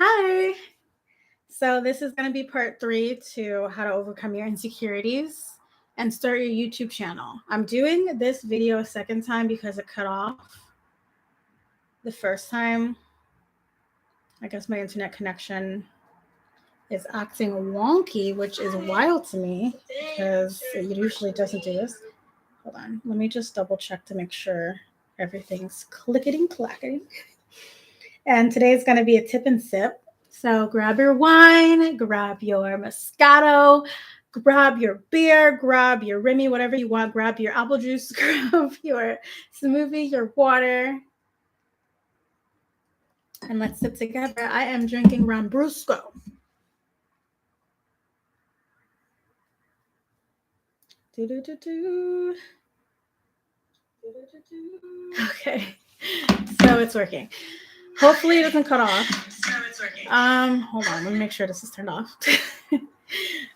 Hi. So this is going to be part 3 to how to overcome your insecurities and start your YouTube channel. I'm doing this video a second time because it cut off the first time. I guess my internet connection is acting wonky, which is wild to me because it usually doesn't do this. Hold on. Let me just double check to make sure everything's clickety clacking. And today's going to be a tip and sip. So grab your wine, grab your Moscato, grab your beer, grab your Remy, whatever you want, grab your apple juice, grab your smoothie, your water, and let's sip together. I am drinking Lambrusco. Okay, so it's working. Hopefully it doesn't cut off. Hold on, let me make sure this is turned off.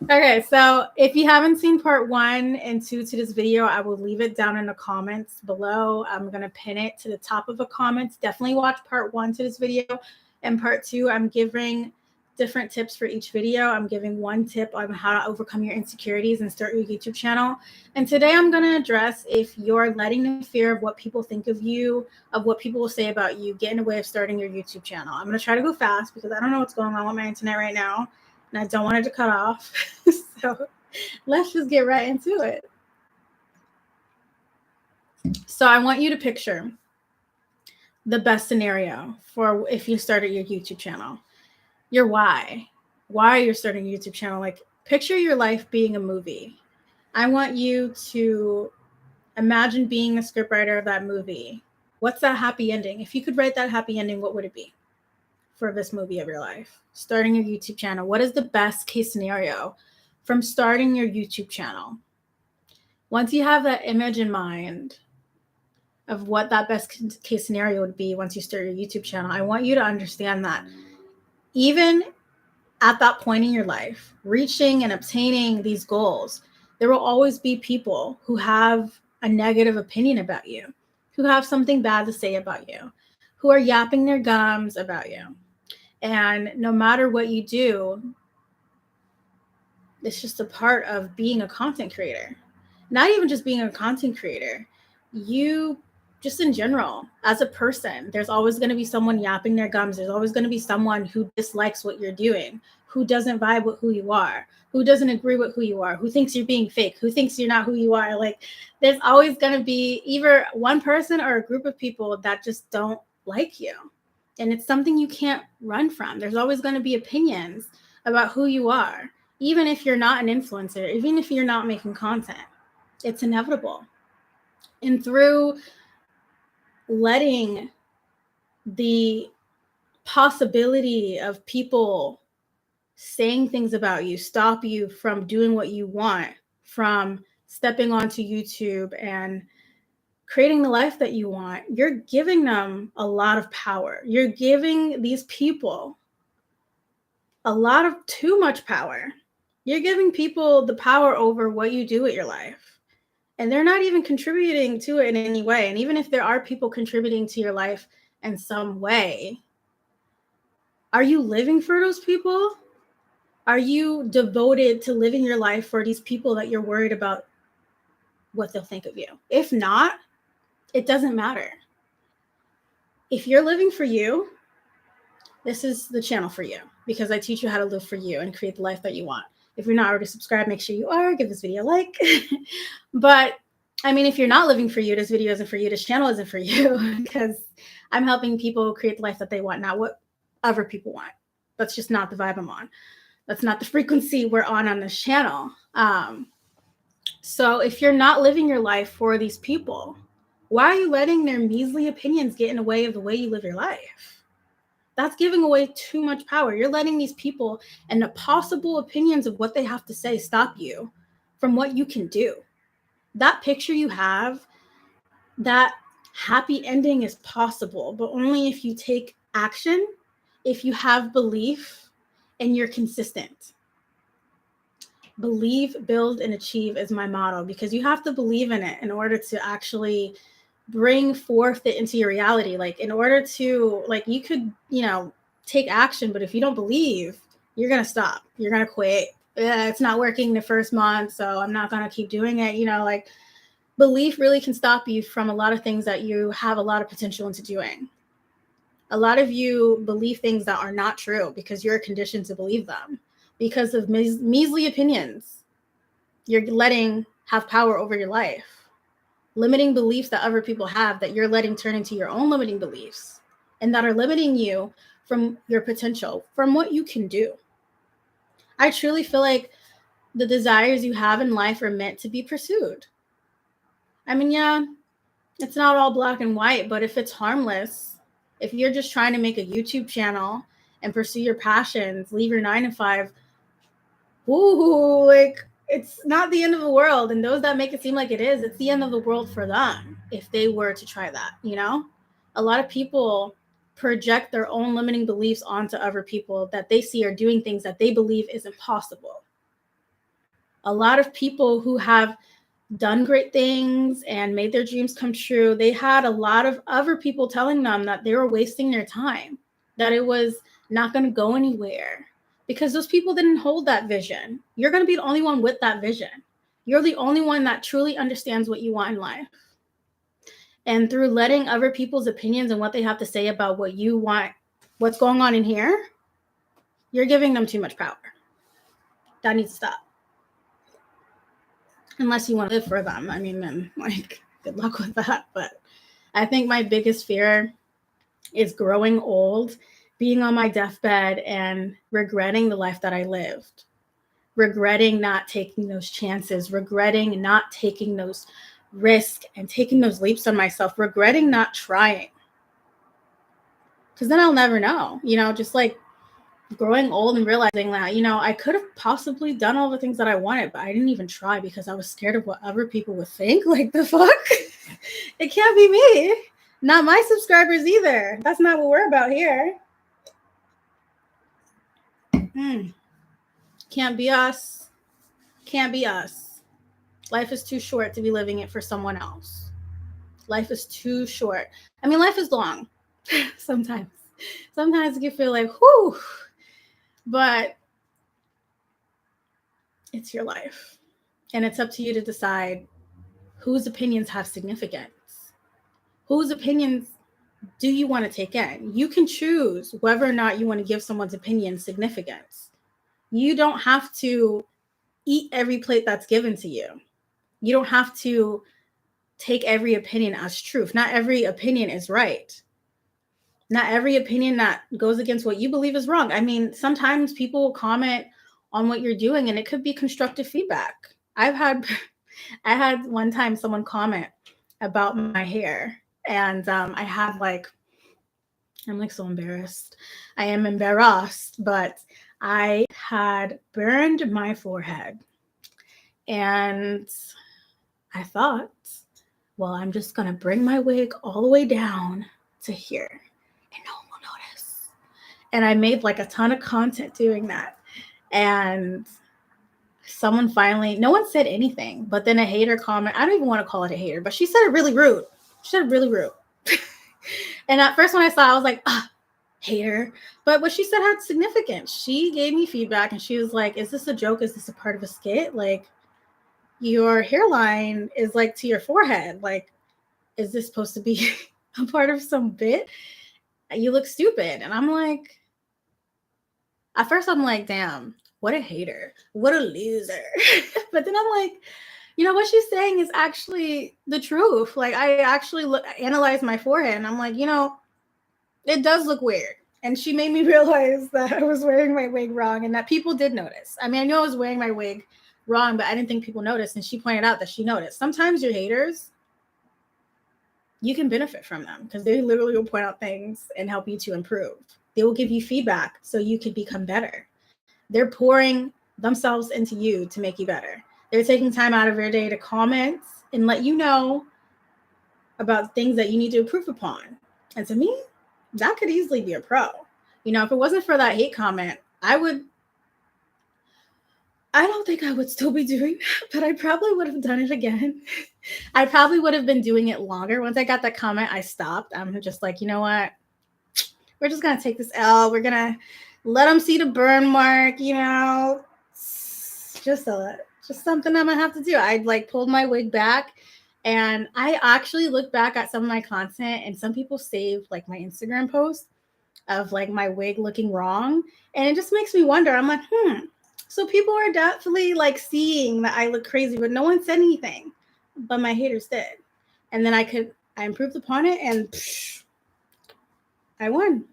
Okay, so if you haven't seen part 1 and 2 to this video, I will leave it down in the comments below. I'm going to pin it to the top of the comments. Definitely watch part 1 to this video. And part 2, I'm giving different tips for each video. I'm giving one tip on how to overcome your insecurities and start your YouTube channel. And today I'm going to address if you're letting the fear of what people think of you, of what people will say about you, get in the way of starting your YouTube channel. I'm going to try to go fast because I don't know what's going on with my internet right now. And I don't want it to cut off. So let's just get right into it. So I want you to picture the best scenario for if you started your YouTube channel. Your why you're starting a YouTube channel. Like, picture your life being a movie. I want you to imagine being the scriptwriter of that movie. What's that happy ending? If you could write that happy ending, what would it be for this movie of your life? Starting your YouTube channel. What is the best case scenario from starting your YouTube channel? Once you have that image in mind of what that best case scenario would be once you start your YouTube channel, I want you to understand that even at that point in your life, reaching and obtaining these goals, there will always be people who have a negative opinion about you, who have something bad to say about you, who are yapping their gums about you. And no matter what you do, it's just a part of being a content creator. Not even just being a content creator, you just in general, as a person, there's always going to be someone yapping their gums. There's always going to be someone who dislikes what you're doing, who doesn't vibe with who you are, who doesn't agree with who you are, who thinks you're being fake, who thinks you're not who you are. Like, there's always going to be either one person or a group of people that just don't like you. And it's something you can't run from. There's always going to be opinions about who you are, even if you're not an influencer, even if you're not making content. It's inevitable. And through letting the possibility of people saying things about you stop you from doing what you want, from stepping onto YouTube and creating the life that you want, you're giving them a lot of power. You're giving these people a lot of too much power. You're giving people the power over what you do with your life. And they're not even contributing to it in any way. And even if there are people contributing to your life in some way, are you living for those people? Are you devoted to living your life for these people that you're worried about what they'll think of you? If not, it doesn't matter. If you're living for you, this is the channel for you, because I teach you how to live for you and create the life that you want. If you're not already subscribed, make sure you are. Give this video a like. But I mean, if you're not living for you, this video isn't for you. This channel isn't for you, because I'm helping people create the life that they want, not what other people want. That's just not the vibe I'm on. That's not the frequency we're on this channel. So if you're not living your life for these people, why are you letting their measly opinions get in the way of the way you live your life? That's giving away too much power. You're letting these people and the possible opinions of what they have to say stop you from what you can do. That picture you have, that happy ending is possible, but only if you take action, if you have belief, and you're consistent. Believe, build, and achieve is my motto, because you have to believe in it in order to actually bring forth it into your reality. Like, in order to, like, you could, take action. But if you don't believe, you're going to stop. You're going to quit. It's not working the first month, so I'm not going to keep doing it. You know, like, belief really can stop you from a lot of things that you have a lot of potential into doing. A lot of you believe things that are not true because you're conditioned to believe them because of measly opinions. You're letting have power over your life. Limiting beliefs that other people have that you're letting turn into your own limiting beliefs and that are limiting you from your potential, from what you can do. I truly feel like the desires you have in life are meant to be pursued. I mean, yeah, it's not all black and white, but if it's harmless, if you're just trying to make a YouTube channel and pursue your passions, leave your 9-to-5, like, it's not the end of the world. And those that make it seem like it is, it's the end of the world for them if they were to try that, you know? A lot of people project their own limiting beliefs onto other people that they see are doing things that they believe is impossible. A lot of people who have done great things and made their dreams come true, they had a lot of other people telling them that they were wasting their time, that it was not going to go anywhere because those people didn't hold that vision. You're going to be the only one with that vision. You're the only one that truly understands what you want in life. And through letting other people's opinions and what they have to say about what you want, what's going on in here, you're giving them too much power. That needs to stop. Unless you want to live for them. I mean, then, like, good luck with that. But I think my biggest fear is growing old, being on my deathbed and regretting the life that I lived, regretting not taking those chances, regretting not taking those risks and taking those leaps on myself, regretting not trying. Because then I'll never know, you know, just like growing old and realizing that, you know, I could have possibly done all the things that I wanted, but I didn't even try because I was scared of what other people would think. Like, the fuck? It can't be me. Not my subscribers either. That's not what we're about here. Can't be us. Can't be us. Life is too short to be living it for someone else. Life is too short. I mean, life is long. Sometimes you feel like, whew. But it's your life. And it's up to you to decide whose opinions have significance. Whose opinions do you want to take in? You can choose whether or not you want to give someone's opinion significance. You don't have to eat every plate that's given to you. You don't have to take every opinion as truth. Not every opinion is right. Not every opinion that goes against what you believe is wrong. I mean, sometimes people will comment on what you're doing and it could be constructive feedback. I had one time someone comment about my hair and I had like, I'm like so embarrassed. I am embarrassed, but I had burned my forehead and I thought, well, I'm just going to bring my wig all the way down to here and no one will notice. And I made like a ton of content doing that. And someone finally, no one said anything, but then a hater comment, I don't even want to call it a hater, but she said it really rude. She said it really rude. And at first when I saw it, I was like, hater. But what she said had significance. She gave me feedback and she was like, is this a joke? Is this a part of a skit? Like, your hairline is like to your forehead. Like, is this supposed to be a part of some bit? You look stupid. And I'm like, at first I'm like, damn, what a hater. What a loser. But then I'm like, you know, what she's saying is actually the truth. Like, I actually analyzed my forehead and I'm like, you know, it does look weird. And she made me realize that I was wearing my wig wrong and that people did notice. I mean, I know I was wearing my wig wrong, but I didn't think people noticed. And she pointed out that she noticed. Sometimes your haters, you can benefit from them because they literally will point out things and help you to improve. They will give you feedback so you can become better. They're pouring themselves into you to make you better. They're taking time out of their day to comment and let you know about things that you need to improve upon. And to me, that could easily be a pro. You know, if it wasn't for that hate comment, I don't think I would still be doing that, but I probably would have done it again. I probably would have been doing it longer. Once I got that comment, I stopped. I'm just like, you know what? we're just gonna take this L. We're gonna let them see the burn mark, you know. Just something I'm gonna have to do. I like pulled my wig back, and I actually looked back at some of my content, and some people saved like my Instagram post of like my wig looking wrong, and it just makes me wonder. I'm like, so people are definitely like seeing that I look crazy, but no one said anything, but my haters did. And then I improved upon it, and I won.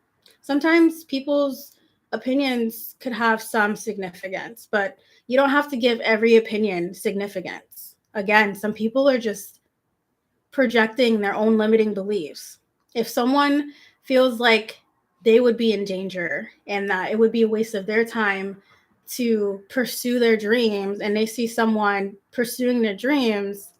Sometimes people's opinions could have some significance, but you don't have to give every opinion significance. Again, some people are just projecting their own limiting beliefs. If someone feels like they would be in danger and that it would be a waste of their time to pursue their dreams, and they see someone pursuing their dreams,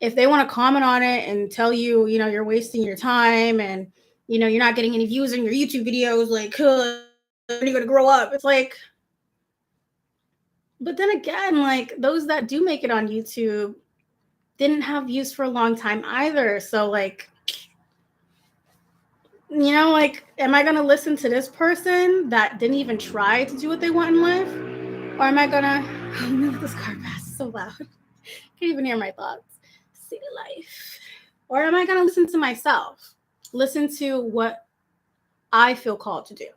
if they want to comment on it and tell you, you know, you're wasting your time and, you know, you're not getting any views in your YouTube videos, like, when are you going to grow up? It's like, but then again, like those that do make it on YouTube didn't have views for a long time either. So like, you know, like, am I going to listen to this person that didn't even try to do what they want in life? Or am I going to, oh, this car pass so loud. Can't even hear my thoughts. City life. Or am I going to listen to myself? Listen to what I feel called to do.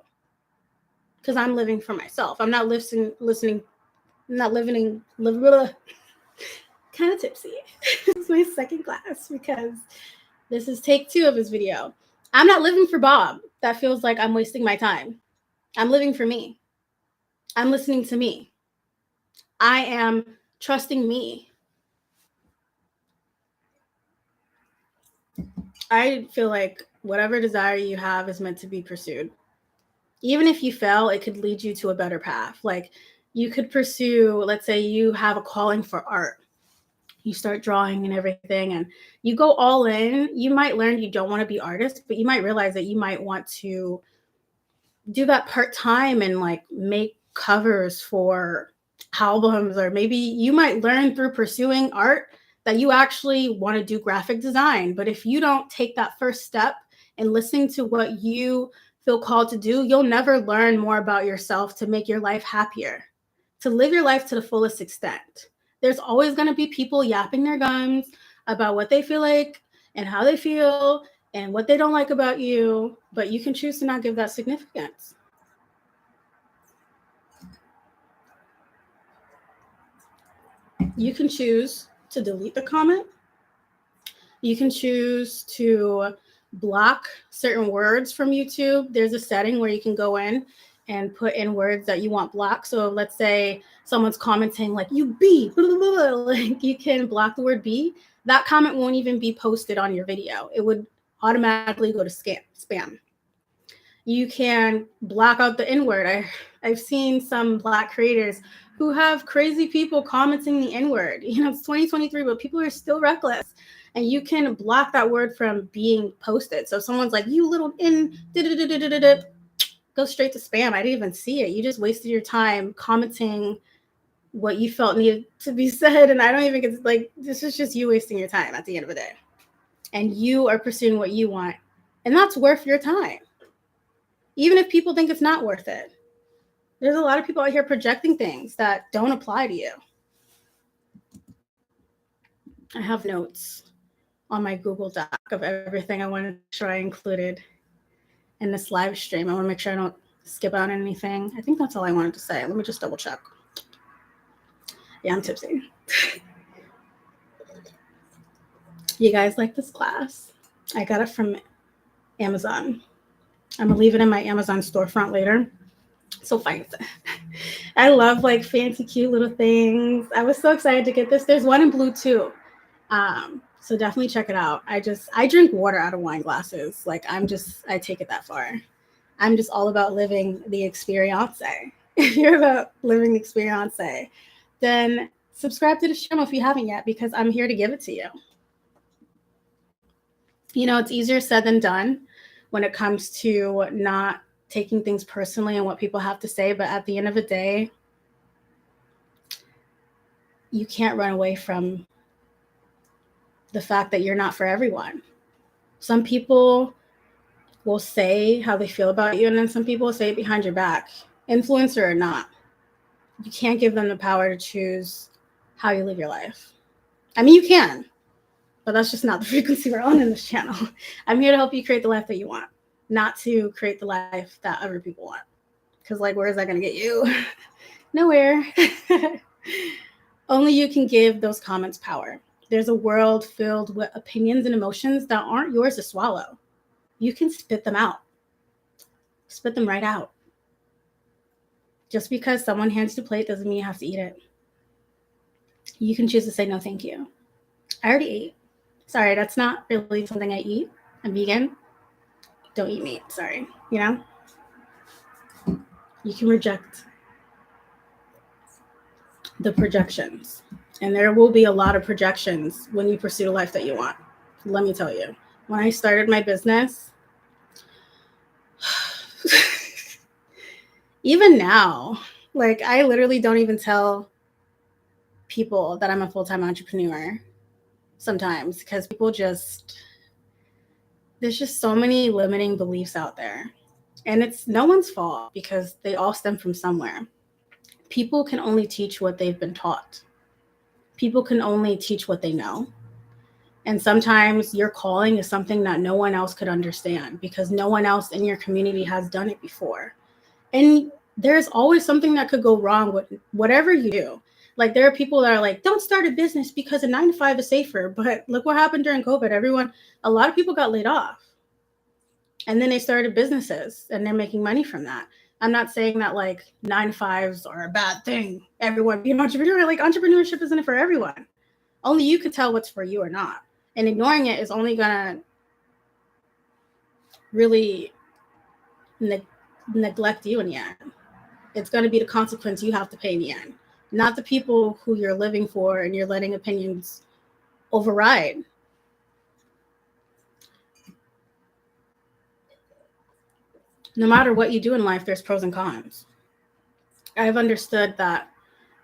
Because I'm living for myself. I'm not listening, I'm not living, kind of tipsy. It's my second glass because this is take 2 of his video. I'm not living for Bob. That feels like I'm wasting my time. I'm living for me. I'm listening to me. I am trusting me. I feel like whatever desire you have is meant to be pursued. Even if you fail, it could lead you to a better path. Like you could pursue, let's say you have a calling for art. You start drawing and everything, and you go all in. You might learn you don't want to be artist, but you might realize that you might want to do that part-time and like make covers for albums, or maybe you might learn through pursuing art that you actually want to do graphic design. But if you don't take that first step and listen to what you feel called to do, you'll never learn more about yourself to make your life happier, to live your life to the fullest extent. There's always going to be people yapping their gums about what they feel like and how they feel and what they don't like about you, but you can choose to not give that significance. You can choose to delete the comment. You can choose to block certain words from YouTube. There's a setting where you can go in and put in words that you want blocked. So let's say someone's commenting like, you B, blah, blah, blah, like you can block the word B. That comment won't even be posted on your video. It would automatically go to spam. You can block out the N-word. I've seen some Black creators who have crazy people commenting the N-word. You know, it's 2023, but people are still reckless. And you can block that word from being posted. So if someone's like, you little N, go straight to spam. I didn't even see it. You just wasted your time commenting what you felt needed to be said. And I don't even get like, this is just you wasting your time at the end of the day. And you are pursuing what you want. And that's worth your time. Even if people think it's not worth it. There's a lot of people out here projecting things that don't apply to you. I have notes on my Google Doc of everything I wanted to make sure I included in this live stream. I want to make sure I don't skip out anything. I think that's all I wanted to say. Let me just double check. Yeah, I'm tipsy. You guys like this glass? I got it from Amazon. I'm gonna leave it in my Amazon storefront later. So fancy. I love like fancy, cute little things. I was so excited to get this. There's one in blue too. So definitely check it out. I drink water out of wine glasses. Like I take it that far. I'm just all about living the experience. If you're about living the experience, then subscribe to the channel if you haven't yet, because I'm here to give it to you. You know, it's easier said than done when it comes to not taking things personally and what people have to say. But at the end of the day, you can't run away from the fact that you're not for everyone. Some people will say how they feel about you, and then some people say it behind your back, influencer or not. You can't give them the power to choose how you live your life. I mean, you can, but that's just not the frequency we're on in this channel. I'm here to help you create the life that you want, not to create the life that other people want. Because, like, where is that going to get you? Nowhere. Only you can give those comments power. There's a world filled with opinions and emotions that aren't yours to swallow. You can spit them out. Spit them right out. Just because someone hands you a plate doesn't mean you have to eat it. You can choose to say no, thank you. I already ate. Sorry, that's not really something I eat. I'm vegan. Don't eat meat. Sorry. You know? You can reject the projections. And there will be a lot of projections when you pursue the life that you want. Let me tell you. When I started my business, even now, like, I literally don't even tell people that I'm a full-time entrepreneur sometimes, because people there's just so many limiting beliefs out there. And it's no one's fault, because they all stem from somewhere. People can only teach what they've been taught. People can only teach what they know. And sometimes your calling is something that no one else could understand, because no one else in your community has done it before. And there's always something that could go wrong with whatever you do. Like, there are people that are like, don't start a business because a 9-to-5 is safer. But look what happened during COVID. A lot of people got laid off. And then they started businesses and they're making money from that. I'm not saying that, like, 9-to-5s are a bad thing. Everyone be an entrepreneur. Like, entrepreneurship isn't for everyone. Only you can tell what's for you or not. And ignoring it is only going to really neglect you in the end. It's going to be the consequence you have to pay in the end, not the people who you're living for and you're letting opinions override. No matter what you do in life, there's pros and cons. I've understood that,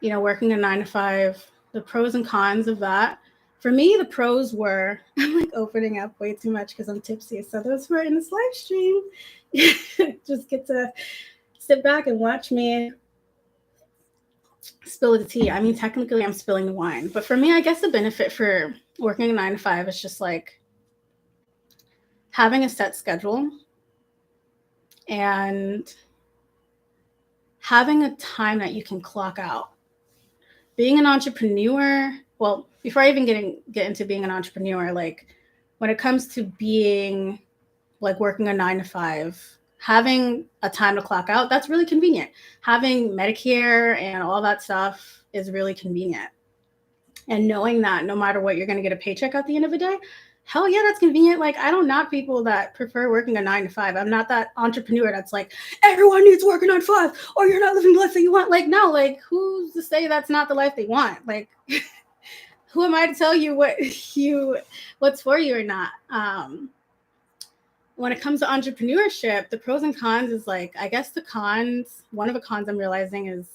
working a 9-to-5, the pros and cons of that. For me, the pros were, I'm like opening up way too much because I'm tipsy. So those who are in this live stream just get to sit back and watch me spill the tea. I mean, technically I'm spilling the wine. But for me, I guess the benefit for working a 9-to-5 is just like having a set schedule and having a time that you can clock out. Being an entrepreneur, well, before I even get into being an entrepreneur, like, when it comes to being, like, working a 9-to-5, having a time to clock out, that's really convenient. Having Medicare and all that stuff is really convenient. And knowing that no matter what, you're going to get a paycheck at the end of the day, hell yeah, that's convenient. Like, I don't knock people that prefer working a 9-to-5. I'm not that entrepreneur that's like, everyone needs to work a 9-to-5 or you're not living the life that you want. Like, no, like, who's to say that's not the life they want? Like, who am I to tell you what's for you or not? When it comes to entrepreneurship, the pros and cons is, like, I guess the cons, one of the cons I'm realizing is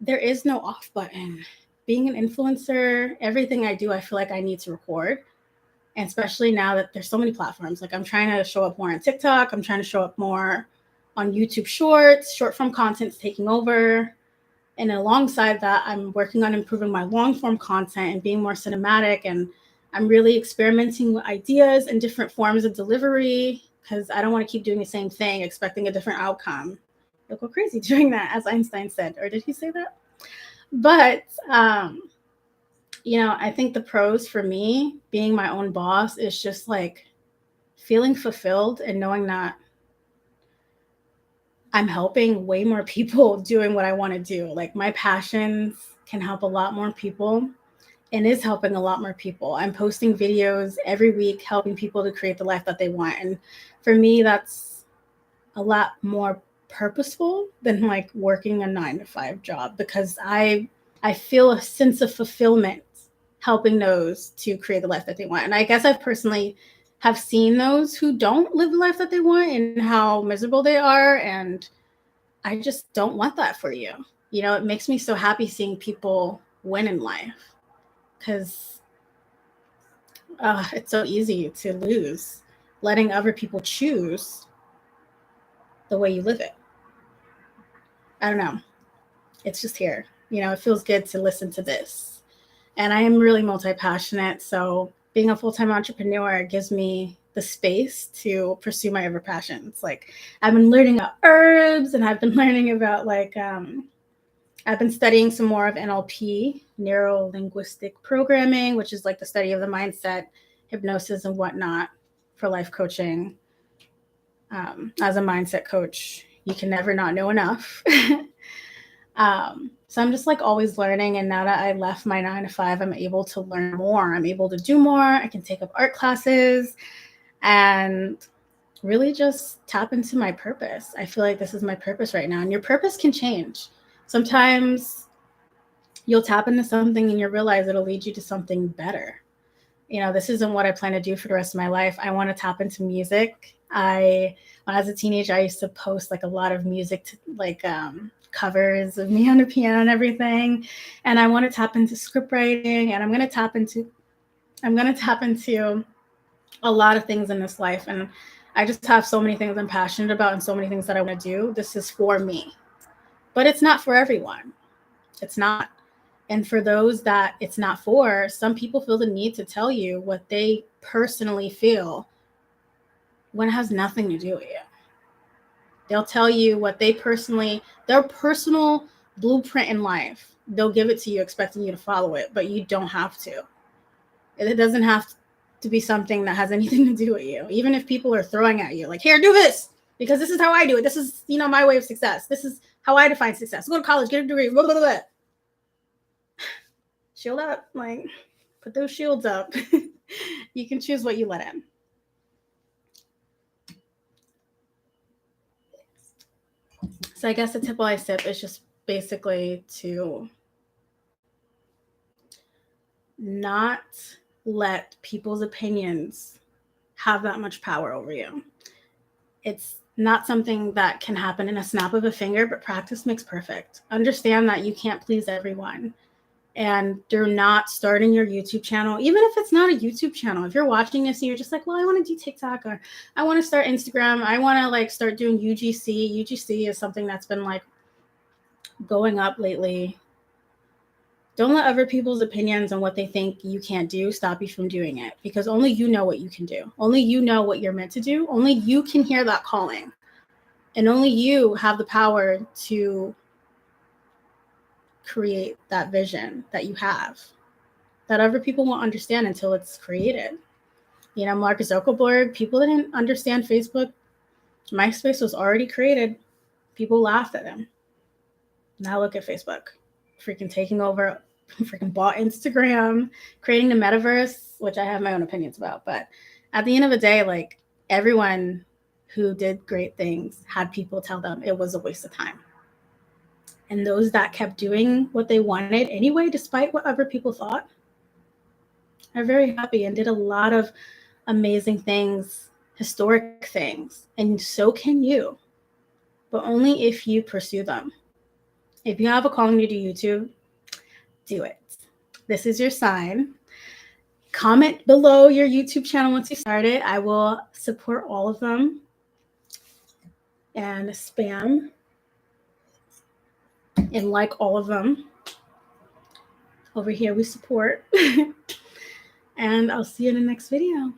there is no off button. Being an influencer, everything I do, I feel like I need to record. And especially now that there's so many platforms, like, I'm trying to show up more on TikTok. I'm trying to show up more on YouTube Shorts. Short form content's taking over. And alongside that, I'm working on improving my long form content and being more cinematic. And I'm really experimenting with ideas and different forms of delivery, because I don't want to keep doing the same thing, expecting a different outcome. You'll go crazy doing that, as Einstein said. Or did he say that? But, I think the pros for me, being my own boss, is just, like, feeling fulfilled and knowing that I'm helping way more people doing what I want to do. Like, my passions can help a lot more people and is helping a lot more people. I'm posting videos every week, helping people to create the life that they want. And for me, that's a lot more purposeful than, like, working a 9-to-5 job, because I feel a sense of fulfillment helping those to create the life that they want. And I guess I've personally have seen those who don't live the life that they want and how miserable they are. And I just don't want that for you. It makes me so happy seeing people win in life, because it's so easy to lose. letting other people choose the way you live it. I don't know. It's just here. You know, it feels good to listen to this. And I am really multi-passionate. So being a full-time entrepreneur gives me the space to pursue my other passions. Like I've been learning about herbs, and I've been learning about I've been studying some more of NLP, neuro-linguistic programming, which is like the study of the mindset, hypnosis and whatnot for life coaching. As a mindset coach, you can never not know enough. So I'm just like always learning. And now that I left my 9-to-5, I'm able to learn more. I'm able to do more. I can take up art classes and really just tap into my purpose. I feel like this is my purpose right now. And your purpose can change. Sometimes you'll tap into something and you'll realize it'll lead you to something better. You know, this isn't what I plan to do for the rest of my life. I want to tap into music. When I was a teenager, I used to post like a lot of music, covers of me on the piano and everything. And I want to tap into script writing, and I'm going to tap into a lot of things in this life. And I just have so many things I'm passionate about and so many things that I want to do. This is for me, but it's not for everyone. It's not. And for those that it's not for, some people feel the need to tell you what they personally feel when it has nothing to do with you. They'll tell you what their personal blueprint in life. They'll give it to you expecting you to follow it, but you don't have to. It doesn't have to be something that has anything to do with you. Even if people are throwing at you like, here, do this, because this is how I do it. This is, my way of success. This is how I define success. Go to college, get a degree, blah, blah, blah. Shield up, put those shields up. You can choose what you let in. So I guess the tip while I sip is just basically to not let people's opinions have that much power over you. It's not something that can happen in a snap of a finger, but practice makes perfect. Understand that you can't please everyone. And you're not starting your YouTube channel, even if it's not a YouTube channel. If you're watching this and you're just like, well, I want to do TikTok, or I want to start Instagram. I want to start doing UGC. UGC is something that's been going up lately. Don't let other people's opinions on what they think you can't do stop you from doing it, because only you know what you can do. Only you know what you're meant to do. Only you can hear that calling. And only you have the power to create that vision that you have that other people won't understand until it's created. Mark Zuckerberg, people didn't understand Facebook. MySpace was already created. People laughed at him. Now look at Facebook, freaking taking over, freaking bought Instagram, creating the metaverse, which I have my own opinions about. But at the end of the day, everyone who did great things had people tell them it was a waste of time. And those that kept doing what they wanted anyway, despite what other people thought, are very happy and did a lot of amazing things, historic things. And so can you, but only if you pursue them. If you have a calling to do YouTube, do it. This is your sign. Comment below your YouTube channel once you start it. I will support all of them. And spam and like all of them. Over here we support. And I'll see you in the next video.